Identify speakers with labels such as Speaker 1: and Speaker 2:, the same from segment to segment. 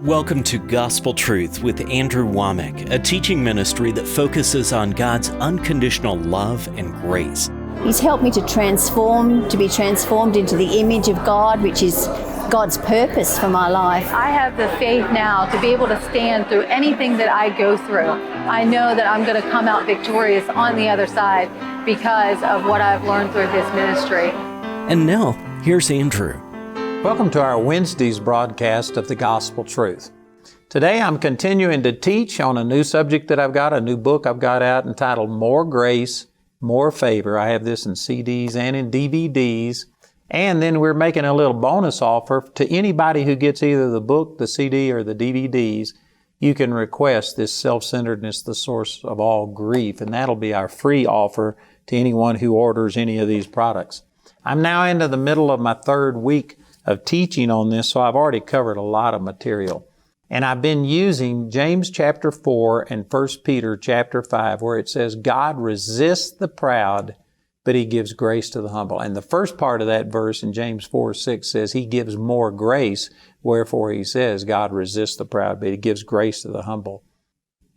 Speaker 1: Welcome to Gospel Truth with Andrew Wommack, a teaching ministry that focuses on God's unconditional love and grace.
Speaker 2: He's helped me to be transformed into the image of God, which is God's purpose for my life.
Speaker 3: I have the faith now to be able to stand through anything that I go through. I know that I'm going to come out victorious on the other side because of what I've learned through this ministry.
Speaker 1: And now, here's Andrew.
Speaker 4: Welcome to our Wednesday's broadcast of the Gospel Truth. Today I'm continuing to teach on a new subject that I've got, a new book I've got out entitled More Grace, More Favor. I have this in CDs and in DVDs. And then we're making a little bonus offer to anybody who gets either the book, the CD, or the DVDs. You can request this Self-Centeredness, the Source of All Grief, and that'll be our free offer to anyone who orders any of these products. I'm now into the middle of my third week of teaching on this, so I've already covered a lot of material. And I've been using James chapter 4 and 1 Peter chapter 5, where it says, God resists the proud, but He gives grace to the humble. And the first part of that verse in James 4:6 says, He gives more grace, wherefore He says, God resists the proud, but He gives grace to the humble.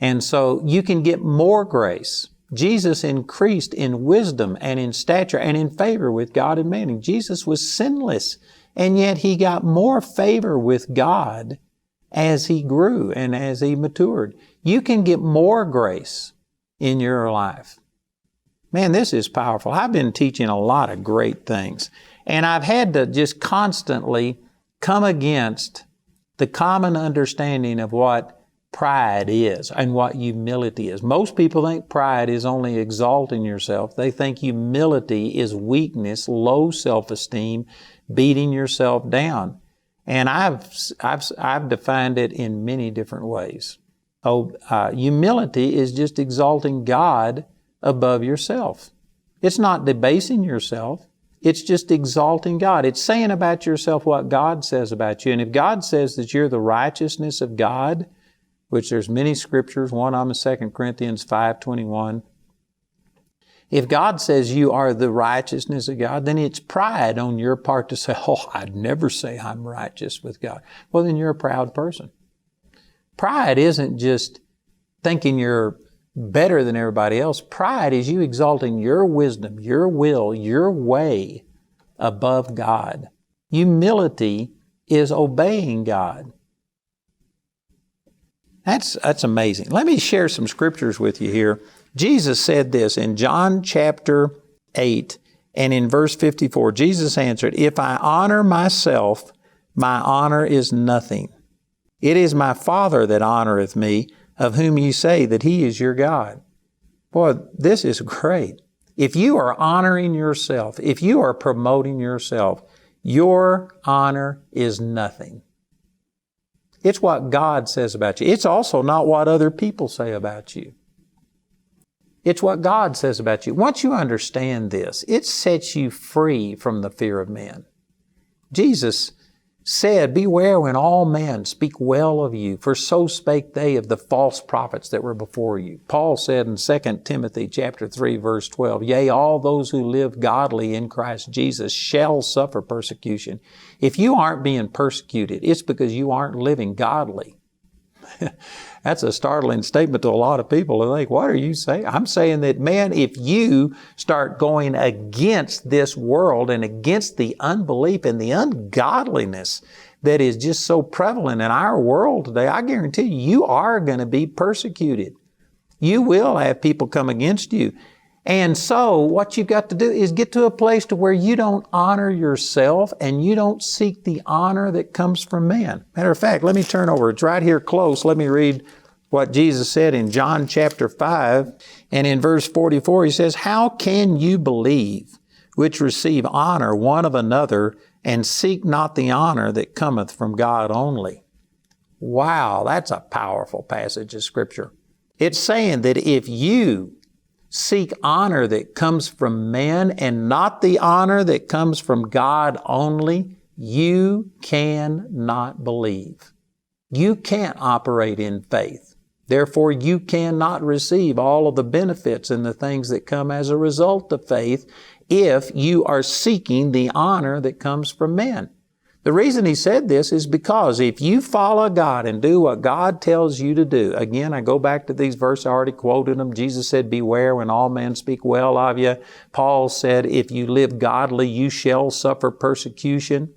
Speaker 4: And so you can get more grace. Jesus increased in wisdom and in stature and in favor with God and man. And Jesus was sinless. And yet He got more favor with God as He grew and as He matured. You can get more grace in your life. Man, this is powerful. I've been teaching a lot of great things. And I've had to just constantly come against the common understanding of what pride is and what humility is. Most people think pride is only exalting yourself. They think humility is weakness, low self-esteem, beating yourself down. And I've defined it in many different ways. Humility is just exalting God above yourself. It's not debasing yourself. It's just exalting God. It's saying about yourself what God says about you. And if God says that you're the righteousness of God, which there's many scriptures, one of them is 2 Corinthians 5:21. If God says you are the righteousness of God, then it's pride on your part to say, oh, I'd never say I'm righteous with God. Well, then you're a proud person. Pride isn't just thinking you're better than everybody else. Pride is you exalting your wisdom, your will, your way above God. Humility is obeying God. That's amazing. Let me share some scriptures with you here. Jesus said this in John chapter 8 and in verse 54. Jesus answered, If I honor myself, my honor is nothing. It is my Father that honoreth me, of whom ye say that He is your God. Boy, this is great. If you are honoring yourself, if you are promoting yourself, your honor is nothing. It's what God says about you. It's also not what other people say about you. It's what God says about you. Once you understand this, it sets you free from the fear of man. Jesus said, Beware when all men speak well of you, for so spake they of the false prophets that were before you. Paul said in 2 Timothy chapter 3, verse 12, Yea, all those who live godly in Christ Jesus shall suffer persecution. If you aren't being persecuted, it's because you aren't living godly. That's a startling statement to a lot of people. They think, what are you saying? I'm saying that, man, if you start going against this world and against the unbelief and the ungodliness that is just so prevalent in our world today, I guarantee you are going to be persecuted. You will have people come against you. And so what you've got to do is get to a place to where you don't honor yourself and you don't seek the honor that comes from man. Matter of fact, let me turn over. It's right here close. Let me read what Jesus said in John chapter 5. And in verse 44, He says, How can you believe which receive honor one of another and seek not the honor that cometh from God only? Wow, that's a powerful passage of Scripture. It's saying that if you seek honor that comes from men and not the honor that comes from God only, you cannot believe. You can't operate in faith. Therefore, you cannot receive all of the benefits and the things that come as a result of faith if you are seeking the honor that comes from men. The reason he said this is because if you follow God and do what God tells you to do, again, I go back to these verses, I already quoted them. Jesus said, beware when all men speak well of you. Paul said, if you live godly, you shall suffer persecution.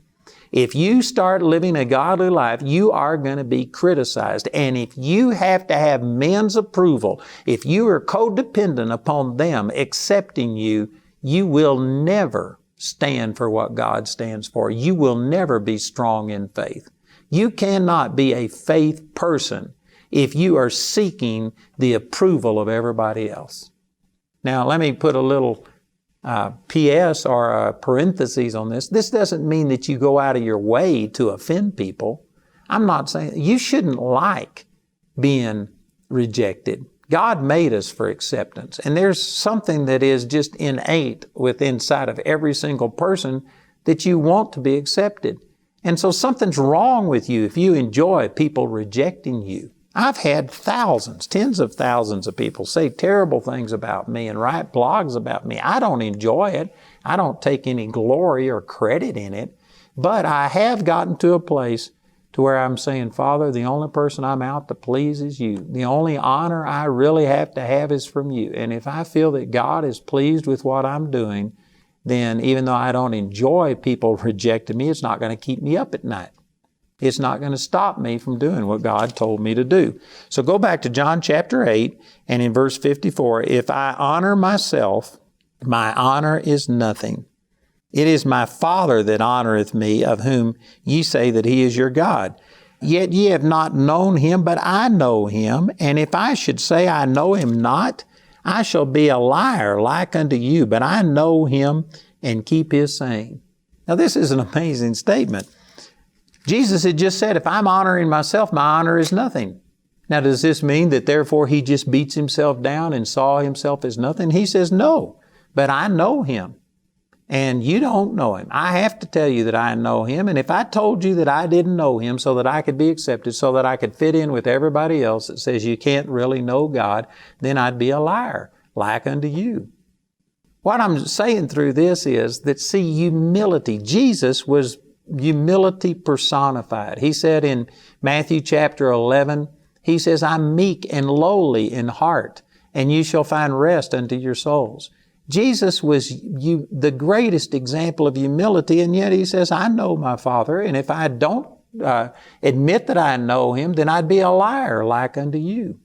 Speaker 4: If you start living a godly life, you are going to be criticized. And if you have to have men's approval, if you are codependent upon them accepting you, you will never stand for what God stands for. You will never be strong in faith. You cannot be a faith person if you are seeking the approval of everybody else. Now, let me put a little P.S. or a parentheses on this. This doesn't mean that you go out of your way to offend people. I'm not saying you shouldn't like being rejected. God made us for acceptance. And there's something that is just innate inside of every single person that you want to be accepted. And so something's wrong with you if you enjoy people rejecting you. I've had thousands, tens of thousands of people say terrible things about me and write blogs about me. I don't enjoy it. I don't take any glory or credit in it. But I have gotten to a place to where I'm saying, Father, the only person I'm out to please is you. The only honor I really have to have is from you. And if I feel that God is pleased with what I'm doing, then even though I don't enjoy people rejecting me, it's not going to keep me up at night. It's not going to stop me from doing what God told me to do. So go back to John chapter 8 and in verse 54, if I honor myself, my honor is nothing. It is my Father that honoreth me, of whom ye say that He is your God. Yet ye have not known Him, but I know Him. And if I should say I know Him not, I shall be a liar like unto you. But I know Him and keep His saying. Now this is an amazing statement. Jesus had just said, if I'm honoring myself, my honor is nothing. Now does this mean that therefore He just beats Himself down and saw Himself as nothing? He says, no, but I know Him. And you don't know Him. I have to tell you that I know Him. And if I told you that I didn't know Him so that I could be accepted, so that I could fit in with everybody else that says you can't really know God, then I'd be a liar, like unto you. What I'm saying through this is that, see, humility. Jesus was humility personified. He said in Matthew chapter 11, He says, I'm meek and lowly in heart, and you shall find rest unto your souls. Jesus was the greatest example of humility, and yet He says, I know my Father, and if I don't admit that I know Him, then I'd be a liar like unto you.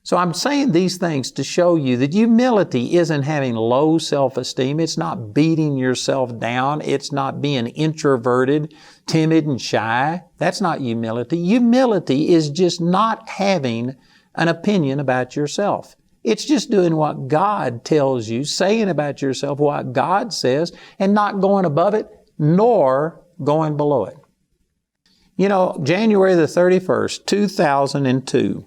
Speaker 4: So I'm saying these things to show you that humility isn't having low self-esteem. It's not beating yourself down. It's not being introverted, timid, and shy. That's not humility. Humility is just not having an opinion about yourself. It's just doing what God tells you, saying about yourself what God says, and not going above it, nor going below it. You know, January the 31st, 2002,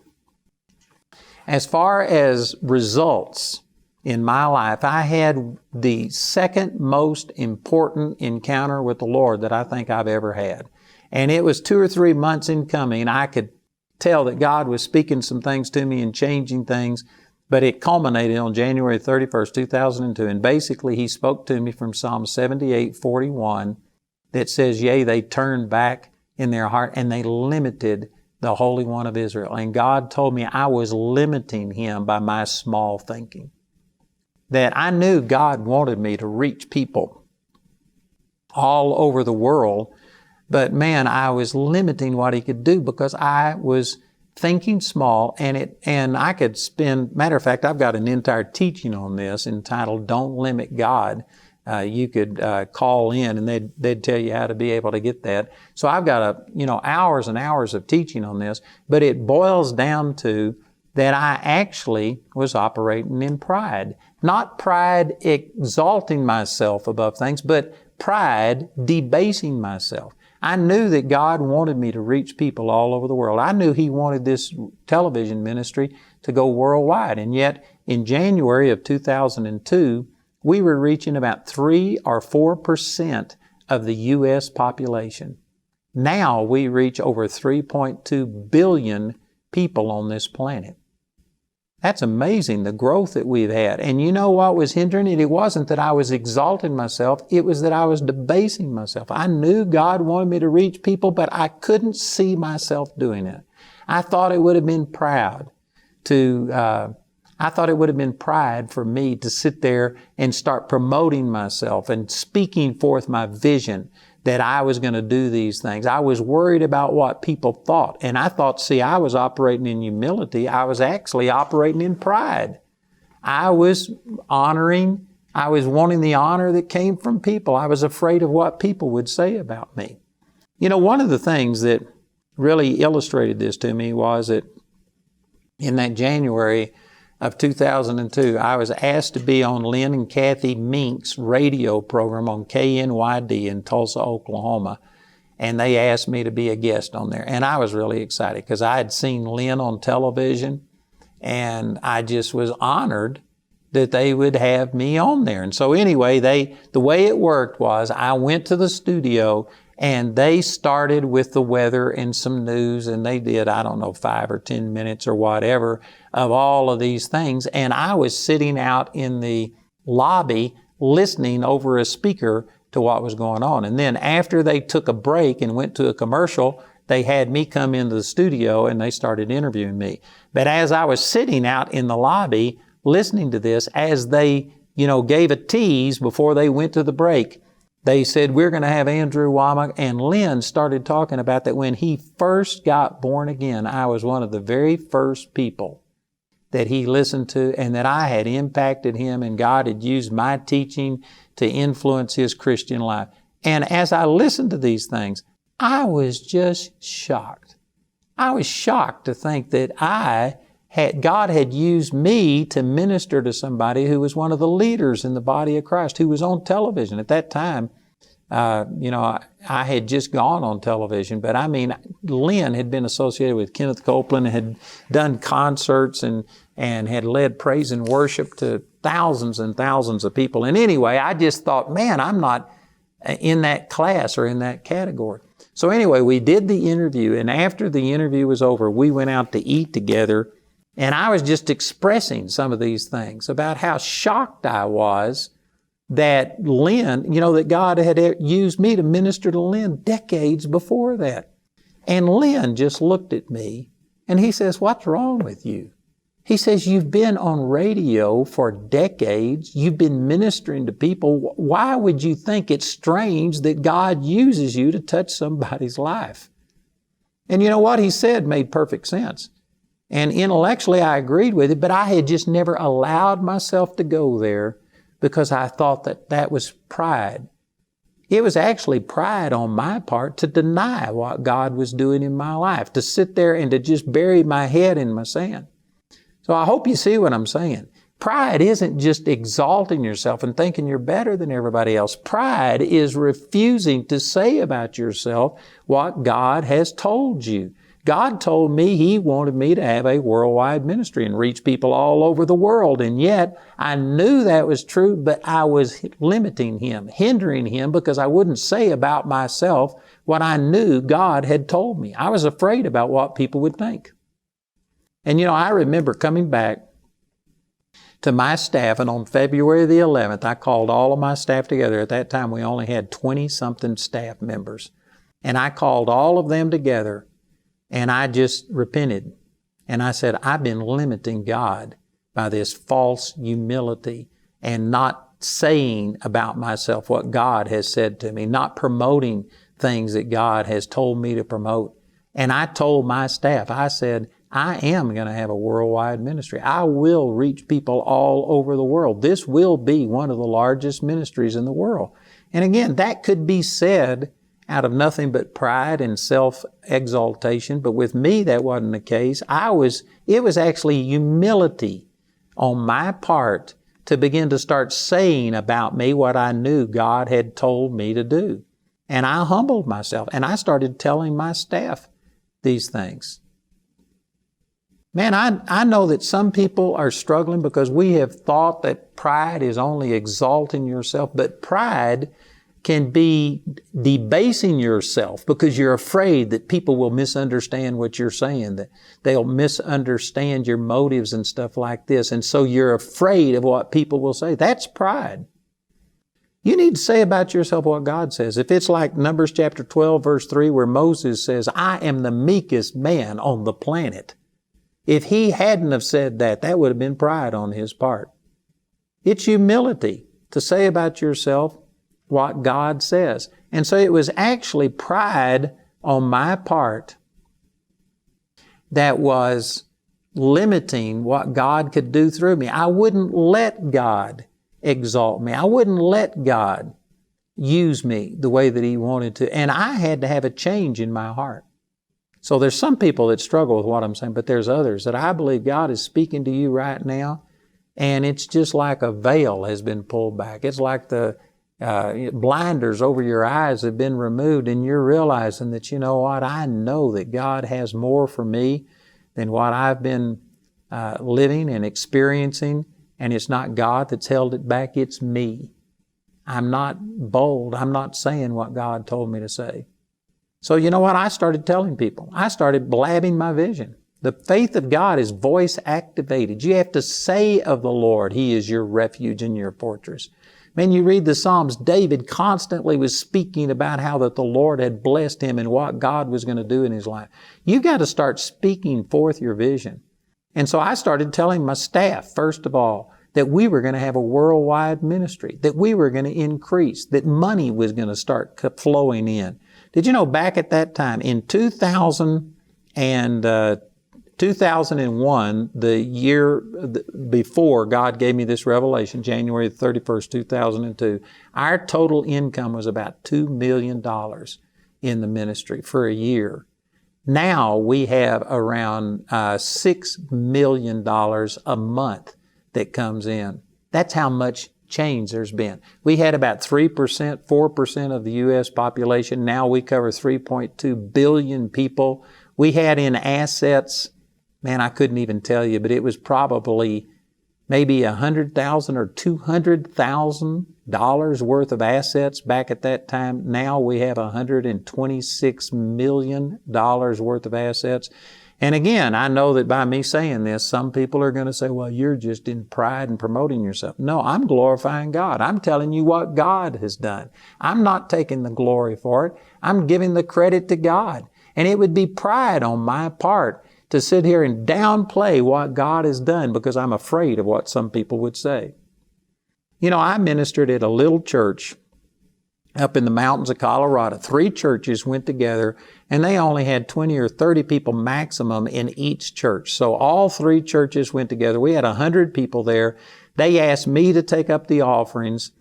Speaker 4: as far as results in my life, I had the second most important encounter with the Lord that I think I've ever had. And it was 2 or 3 months in coming. I could tell that God was speaking some things to me and changing things. But it culminated on January 31st, 2002. And basically, He spoke to me from Psalm 78:41 that says, yea, they turned back in their heart and they limited the Holy One of Israel. And God told me I was limiting Him by my small thinking. That I knew God wanted me to reach people all over the world. But man, I was limiting what He could do because I was thinking small, and I could spend, matter of fact, I've got an entire teaching on this entitled Don't Limit God. You could call in and they'd tell you how to be able to get that. So I've got hours and hours of teaching on this, but it boils down to that I actually was operating in pride. Not pride exalting myself above things, but pride debasing myself. I knew that God wanted me to reach people all over the world. I knew He wanted this television ministry to go worldwide. And yet, in January of 2002, we were reaching about 3 or 4% of the U.S. population. Now we reach over 3.2 billion people on this planet. That's amazing, the growth that we've had. And you know what was hindering it? It wasn't that I was exalting myself. It was that I was debasing myself. I knew God wanted me to reach people, but I couldn't see myself doing it. I thought it would have been pride for me to sit there and start promoting myself and speaking forth my vision that I was going to do these things. I was worried about what people thought. And I thought, I was operating in humility. I was actually operating in pride. I was wanting the honor that came from people. I was afraid of what people would say about me. You know, one of the things that really illustrated this to me was that in that January of 2002, I was asked to be on Lynn and Kathy Mink's radio program on KNYD in Tulsa, Oklahoma. And they asked me to be a guest on there. And I was really excited because I had seen Lynn on television, and I just was honored that they would have me on there. And so anyway, the way it worked was I went to the studio and they started with the weather and some news, and they did, 5 or 10 minutes or whatever of all of these things. And I was sitting out in the lobby listening over a speaker to what was going on. And then after they took a break and went to a commercial, they had me come into the studio and they started interviewing me. But as I was sitting out in the lobby listening to this, as they, gave a tease before they went to the break, they said, we're going to have Andrew Wommack. And Lynn started talking about that when he first got born again, I was one of the very first people that he listened to, and that I had impacted him, and God had used my teaching to influence his Christian life. And as I listened to these things, I was just shocked. I was shocked to think that God had used me to minister to somebody who was one of the leaders in the body of Christ, who was on television. At that time, I had just gone on television, but Lynn had been associated with Kenneth Copeland, had done concerts and had led praise and worship to thousands and thousands of people. And anyway, I just thought, man, I'm not in that class or in that category. So anyway, we did the interview, and after the interview was over, we went out to eat together. And I was just expressing some of these things about how shocked I was that Lynn, that God had used me to minister to Lynn decades before that. And Lynn just looked at me and he says, what's wrong with you? He says, you've been on radio for decades. You've been ministering to people. Why would you think it's strange that God uses you to touch somebody's life? And you know what he said made perfect sense. And intellectually, I agreed with it, but I had just never allowed myself to go there because I thought that was pride. It was actually pride on my part to deny what God was doing in my life, to sit there and to just bury my head in my sand. So I hope you see what I'm saying. Pride isn't just exalting yourself and thinking you're better than everybody else. Pride is refusing to say about yourself what God has told you. God told me He wanted me to have a worldwide ministry and reach people all over the world. And yet I knew that was true, but I was limiting Him, hindering Him, because I wouldn't say about myself what I knew God had told me. I was afraid about what people would think. And I remember coming back to my staff, and on February the 11th, I called all of my staff together. At that time, we only had 20-something staff members. And I called all of them together, and I just repented. And I said, I've been limiting God by this false humility and not saying about myself what God has said to me, not promoting things that God has told me to promote. And I told my staff, I said, I am going to have a worldwide ministry. I will reach people all over the world. This will be one of the largest ministries in the world. And again, that could be said out of nothing but pride and self-exaltation. But with me, that wasn't the case. It was actually humility on my part to begin to start saying about me what I knew God had told me to do. And I humbled myself, and I started telling my staff these things. Man, I know that some people are struggling because we have thought that pride is only exalting yourself, but pride can be debasing yourself because you're afraid that people will misunderstand what you're saying, that they'll misunderstand your motives and stuff like this. And so you're afraid of what people will say. That's pride. You need to say about yourself what God says. If it's like Numbers chapter 12, verse 3, where Moses says, I am the meekest man on the planet. If he hadn't have said that, that would have been pride on his part. It's humility to say about yourself what God says. And so it was actually pride on my part that was limiting what God could do through me. I wouldn't let God exalt me. I wouldn't let God use me the way that He wanted to. And I had to have a change in my heart. So there's some people that struggle with what I'm saying, but there's others that I believe God is speaking to you right now. And it's just like a veil has been pulled back. It's like the blinders over your eyes have been removed, and you're realizing that, you know what, I know that God has more for me than what I've been living and experiencing, and it's not God that's held it back, it's me. I'm not bold. I'm not saying what God told me to say. So you know what? I started telling people. I started blabbing my vision. The faith of God is voice activated. You have to say of the Lord, He is your refuge and your fortress. Man, you read the Psalms, David constantly was speaking about how that the Lord had blessed him and what God was going to do in his life. You've got to start speaking forth your vision. And so I started telling my staff, first of all, that we were going to have a worldwide ministry, that we were going to increase, that money was going to start flowing in. Did you know back at that time, in 2001, the year before God gave me this revelation, January 31st, 2002, our total income was about $2 million in the ministry for a year. Now we have around $6 million a month that comes in. That's how much change there's been. We had about 3%, 4% of the U.S. population. Now we cover 3.2 billion people. We had in assets, man, I couldn't even tell you, but it was probably maybe $100,000 or $200,000 worth of assets back at that time. Now we have $126 million worth of assets. And again, I know that by me saying this, some people are going to say, well, you're just in pride and promoting yourself. No, I'm glorifying God. I'm telling you what God has done. I'm not taking the glory for it. I'm giving the credit to God. And it would be pride on my part to sit here and downplay what God has done because I'm afraid of what some people would say. You know, I ministered at a little church up in the mountains of Colorado. 3 churches went together, and they only had 20 or 30 people maximum in each church. So all 3 churches went together. We had 100 people there. They asked me to take up the offerings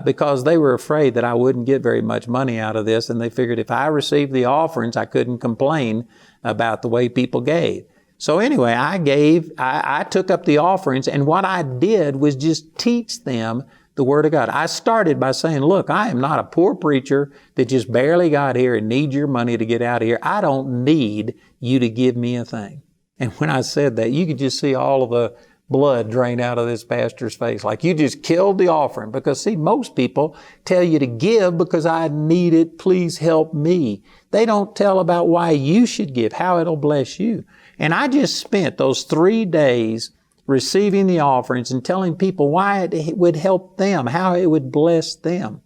Speaker 4: because they were afraid that I wouldn't get very much money out of this, and they figured if I received the offerings, I couldn't complain about the way people gave. So anyway, I took up the offerings, and what I did was just teach them the Word of God. I started by saying, look, I am not a poor preacher that just barely got here and needs your money to get out of here. I don't need you to give me a thing. And when I said that, you could just see all of the blood drain out of this pastor's face. Like you just killed the offering. Because see, most people tell you to give because I need it. Please help me. They don't tell about why you should give, how it'll bless you. And I just spent those 3 days receiving the offerings and telling people why it would help them, how it would bless them.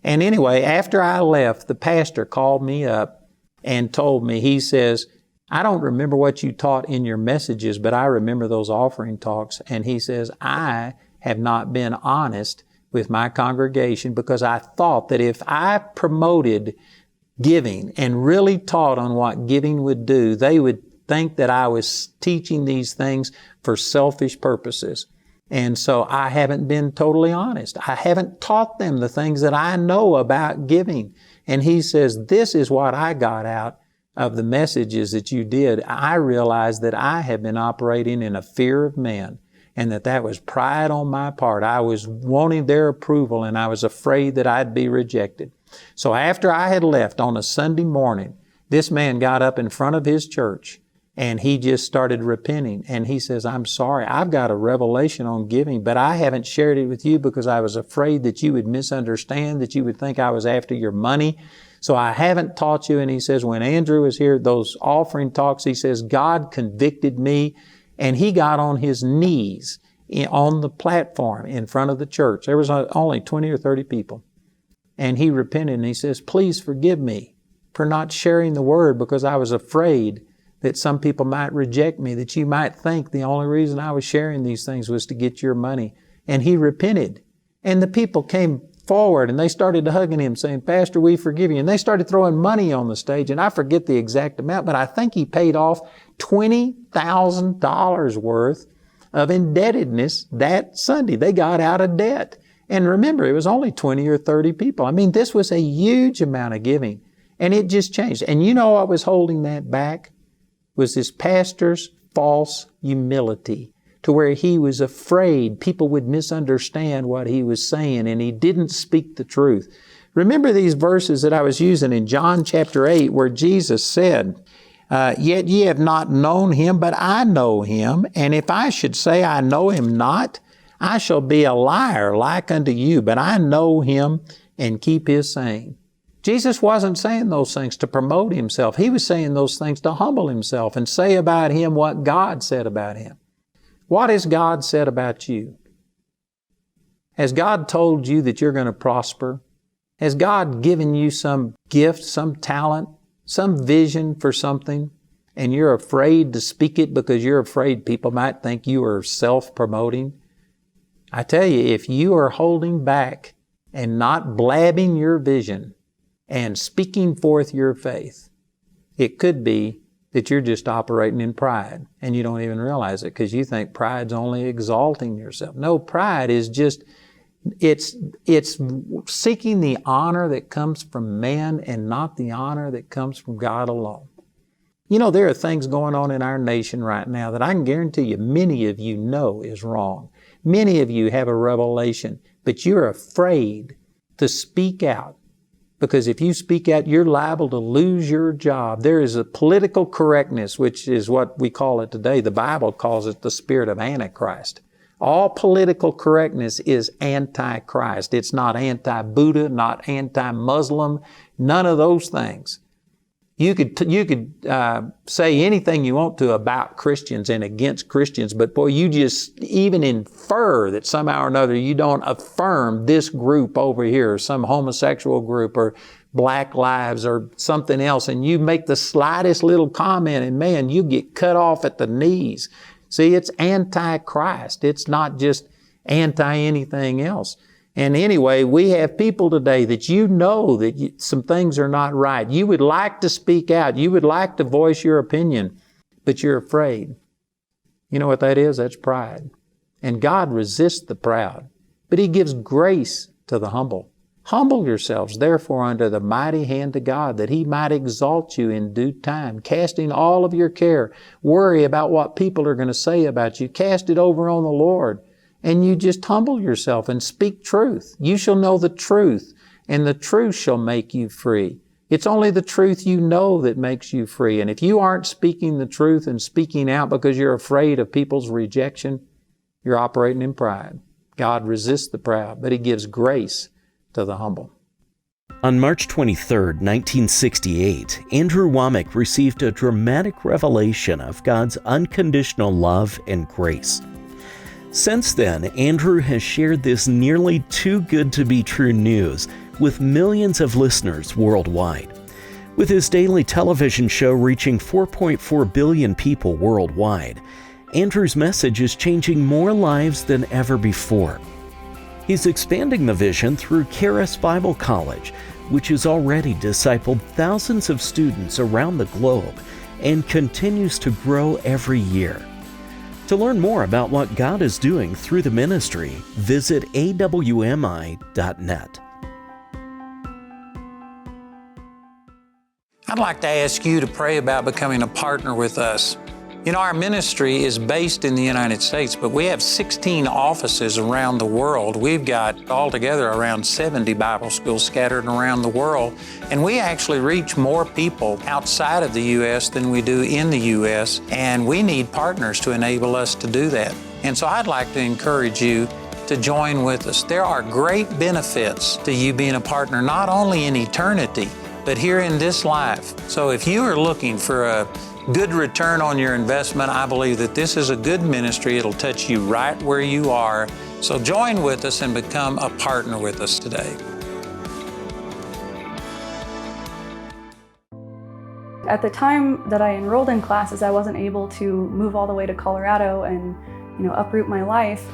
Speaker 4: And anyway, after I left, the pastor called me up and told me, he says, I don't remember what you taught in your messages, but I remember those offering talks. And he says, I have not been honest with my congregation because I thought that if I promoted giving and really taught on what giving would do, they would think that I was teaching these things for selfish purposes. And so I haven't been totally honest. I haven't taught them the things that I know about giving. And he says, this is what I got out of the messages that you did. I realized that I have been operating in a fear of man and that was pride on my part. I was wanting their approval and I was afraid that I'd be rejected. So after I had left on a Sunday morning, this man got up in front of his church And he just started repenting. And he says, I'm sorry, I've got a revelation on giving, but I haven't shared it with you because I was afraid that you would misunderstand, that you would think I was after your money. So I haven't taught you. And he says, when Andrew was here, those offering talks, he says, God convicted me. And he got on his knees on the platform in front of the church. There was only 20 or 30 people. And he repented and he says, please forgive me for not sharing the word because I was afraid that some people might reject me, that you might think the only reason I was sharing these things was to get your money. And he repented. And the people came forward and they started hugging him saying, Pastor, we forgive you. And they started throwing money on the stage. And I forget the exact amount, but I think he paid off $20,000 worth of indebtedness that Sunday. They got out of debt. And remember, it was only 20 or 30 people. I mean, this was a huge amount of giving. And it just changed. And you know what was holding that back? Was this pastor's false humility, to where he was afraid people would misunderstand what he was saying, and he didn't speak the truth. Remember these verses that I was using in John chapter 8, where Jesus said, Yet ye have not known him, but I know him. And if I should say I know him not, I shall be a liar like unto you. But I know him and keep his saying. Jesus wasn't saying those things to promote himself. He was saying those things to humble himself and say about him what God said about him. What has God said about you? Has God told you that you're going to prosper? Has God given you some gift, some talent, some vision for something, and you're afraid to speak it because you're afraid people might think you are self-promoting? I tell you, if you are holding back and not blabbing your vision and speaking forth your faith, it could be that you're just operating in pride and you don't even realize it because you think pride's only exalting yourself. No, pride is just, it's seeking the honor that comes from man and not the honor that comes from God alone. You know, there are things going on in our nation right now that I can guarantee you many of you know is wrong. Many of you have a revelation, but you're afraid to speak out. Because if you speak out, you're liable to lose your job. There is a political correctness, which is what we call it today. The Bible calls it the spirit of Antichrist. All political correctness is anti-Christ. It's not anti-Buddha, not anti-Muslim, none of those things. You could say anything you want to about Christians and against Christians, but boy, you just even infer that somehow or another you don't affirm this group over here, or some homosexual group, or Black Lives, or something else, and you make the slightest little comment, and man, you get cut off at the knees. See, it's anti-Christ. It's not just anti-anything else. And anyway, we have people today that you know that some things are not right. You would like to speak out. You would like to voice your opinion, but you're afraid. You know what that is? That's pride. And God resists the proud, but He gives grace to the humble. Humble yourselves, therefore, under the mighty hand of God, that He might exalt you in due time, casting all of your care. Worry about what people are going to say about you. Cast it over on the Lord. And you just humble yourself and speak truth. You shall know the truth, and the truth shall make you free. It's only the truth you know that makes you free. And if you aren't speaking the truth and speaking out because you're afraid of people's rejection, you're operating in pride. God resists the proud, but He gives grace to the humble.
Speaker 1: On March 23, 1968, Andrew Wommack received a dramatic revelation of God's unconditional love and grace. Since then, Andrew has shared this nearly too good to be true news with millions of listeners worldwide. With his daily television show reaching 4.4 billion people worldwide, Andrew's message is changing more lives than ever before. He's expanding the vision through Charis Bible College, which has already discipled thousands of students around the globe and continues to grow every year. To learn more about what God is doing through the ministry, visit awmi.net.
Speaker 4: I'd like to ask you to pray about becoming a partner with us. You know, our ministry is based in the United States, but we have 16 offices around the world. We've got altogether around 70 Bible schools scattered around the world, and we actually reach more people outside of the U.S. than we do in the U.S., and we need partners to enable us to do that. And so I'd like to encourage you to join with us. There are great benefits to you being a partner, not only in eternity, but here in this life. So if you are looking for a good return on your investment, I believe that this is a good ministry. It'll touch you right where you are. So join with us and become a partner with us today.
Speaker 5: At the time that I enrolled in classes, I wasn't able to move all the way to Colorado and, uproot my life.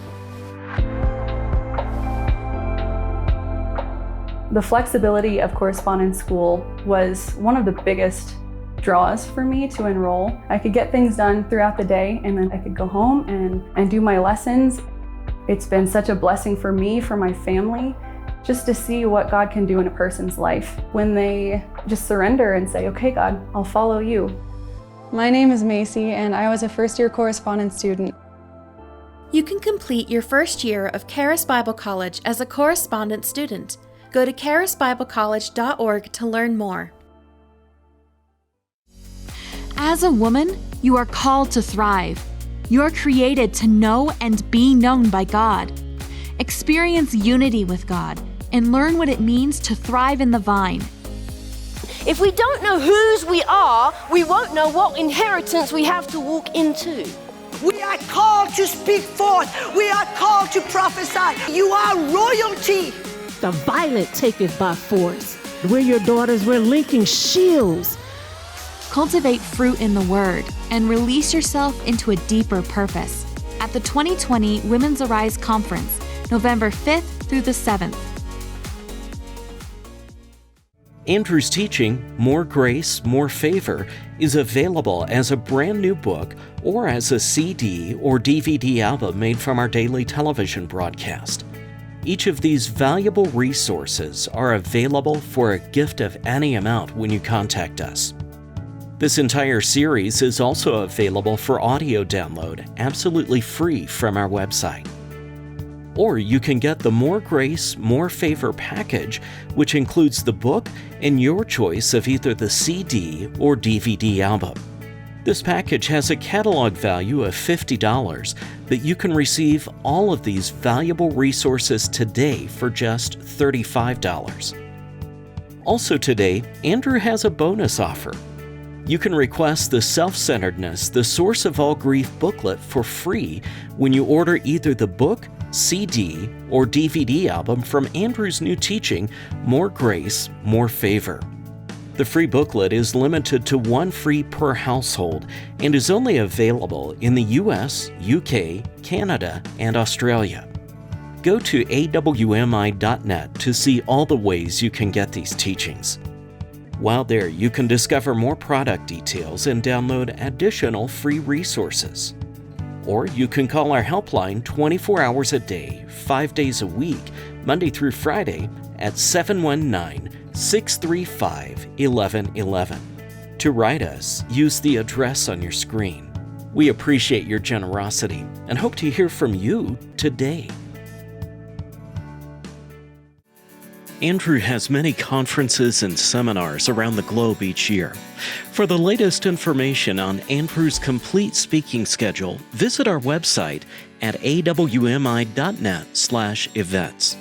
Speaker 5: The flexibility of correspondence school was one of the biggest draws for me to enroll. I could get things done throughout the day, and then I could go home and do my lessons. It's been such a blessing for me, for my family, just to see what God can do in a person's life when they just surrender and say, okay, God, I'll follow you.
Speaker 6: My name is Macy, and I was a first-year correspondence student.
Speaker 7: You can complete your first year of Charis Bible College as a correspondence student. Go to charisbiblecollege.org to learn more.
Speaker 8: As a woman, you are called to thrive. You are created to know and be known by God. Experience unity with God and learn what it means to thrive in the vine.
Speaker 9: If we don't know whose we are, we won't know what inheritance we have to walk into.
Speaker 10: We are called to speak forth. We are called to prophesy. You are royalty.
Speaker 11: The violent take it by force. We're your daughters. We're linking shields.
Speaker 8: Cultivate fruit in the Word and release yourself into a deeper purpose at the 2020 Women's Arise Conference, November 5th through the 7th.
Speaker 1: Andrew's teaching, More Grace, More Favor, is available as a brand new book or as a CD or DVD album made from our daily television broadcast. Each of these valuable resources are available for a gift of any amount when you contact us. This entire series is also available for audio download, absolutely free from our website. Or you can get the More Grace, More Favor package, which includes the book and your choice of either the CD or DVD album. This package has a catalog value of $50, but you can receive all of these valuable resources today for just $35. Also today, Andrew has a bonus offer. You can request the Self-Centeredness, the Source of All Grief booklet for free when you order either the book, CD, or DVD album from Andrew's new teaching, More Grace, More Favor. The free booklet is limited to one free per household and is only available in the US, UK, Canada, and Australia. Go to awmi.net to see all the ways you can get these teachings. While there, you can discover more product details and download additional free resources. Or you can call our helpline 24 hours a day, 5 days a week, Monday through Friday at 719-635-1111. To write us, use the address on your screen. We appreciate your generosity and hope to hear from you today. Andrew has many conferences and seminars around the globe each year. For the latest information on Andrew's complete speaking schedule, visit our website at awmi.net/events.